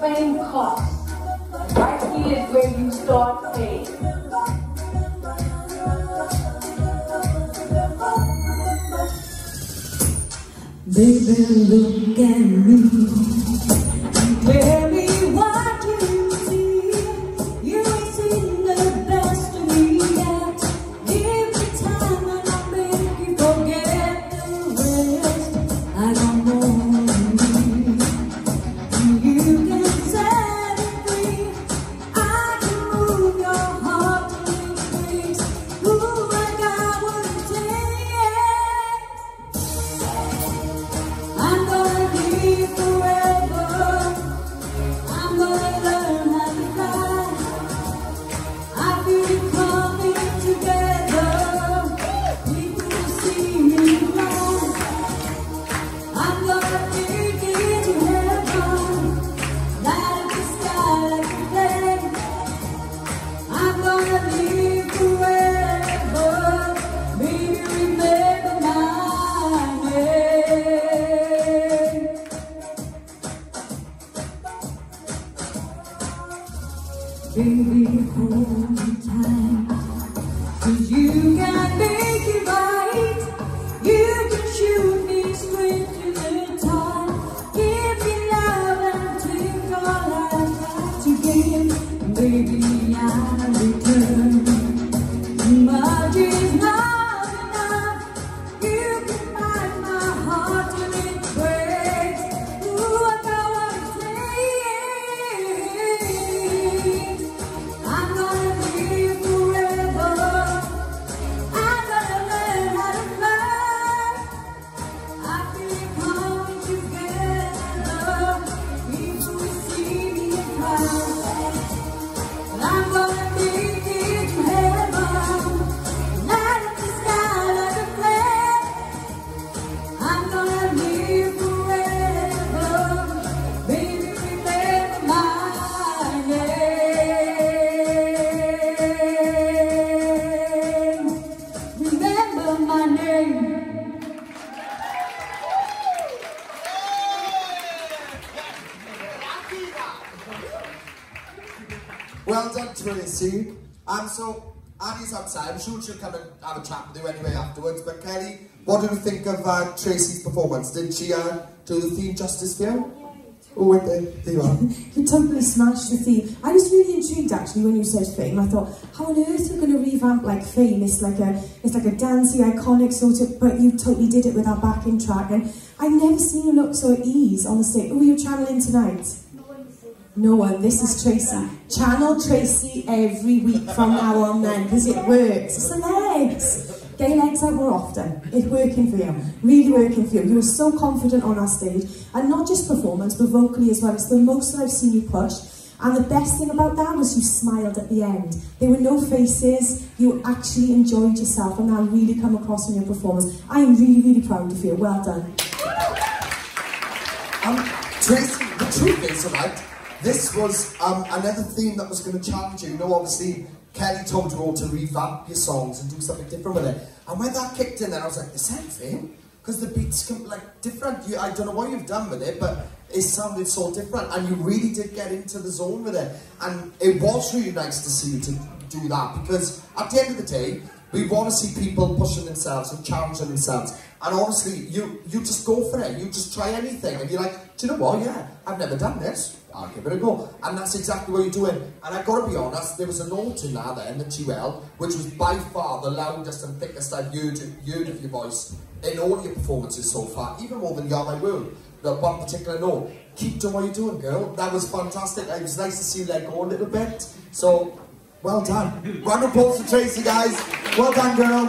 fame costs. Right here is where you start paying. Baby, look at me. Tell me what you see. You ain't seen the best of me yet. Every time that I make you forget the rest, I don't know you can set it free. I can move your heart to its wings. Ooh, like I would take. I'm gonna live forever. I'm gonna learn how to fly. I feel it coming together. People will see me fly. I'm gonna take it to heaven. Light up the sky like a flame. I'm gonna live forever. Baby, remember my name. Baby, hold me tight, 'cause you can make it right. You can shoot me straight to the top. Give me love and take all I've got to give. Baby, I'll return. Much is not enough. You can find my heart till it breaks. Ooh, I know what it takes. I'm gonna live forever. I'm gonna learn how to fly. I feel it coming together. People will see me and cry. I'm gonna make it to heaven. Light up the sky like a flame. I'm gonna live forever. Baby, remember my name. Remember my name. Well done, Tracy. So, Annie's outside. I'm sure she'll come and have a chat with you anyway afterwards. But Kelly, what do you think of Tracy's performance? Did she do the theme justice for you? Oh, wait, there you are. You totally smashed the theme. I was really intrigued actually when you said Fame. I thought, how on earth are you going to revamp like Fame? It's like a dancey, iconic sort of, but you totally did it with our backing track. And I've never seen you look so at ease on the stage. Who are you channeling tonight? No one. This is Tracy. Channel Tracy every week from now on then, because it works. It's the legs. Get your legs out more often. It's working for you. Really working for you. You were so confident on our stage. And not just performance, but vocally as well. It's the most that I've seen you push. And the best thing about that was you smiled at the end. There were no faces. You actually enjoyed yourself, and that really come across in your performance. I am really, really proud of you. Well done. Tracy, the truth is, right, this was another theme that was going to challenge you. You know, obviously, Kelly told you all to revamp your songs and do something different with it. And when that kicked in, then I was like, is that Fame? Because the beats come like different. I don't know what you've done with it, but it sounded so different. And you really did get into the zone with it. And it was really nice to see you to do that. Because at the end of the day, we want to see people pushing themselves and challenging themselves. And honestly, you just go for it. You just try anything. And you're like, do you know what? Yeah, I've never done this. I'll give it a go. And that's exactly what you're doing. And I've got to be honest, there was a note in that then, the GL, which was by far the loudest and thickest I've heard of your voice in all your performances so far, even more than You're My World. That one particular note. Keep doing what you're doing, girl. That was fantastic. It was nice to see you let go a little bit. So, well done. Round of applause for Tracy, guys. Well done, girl.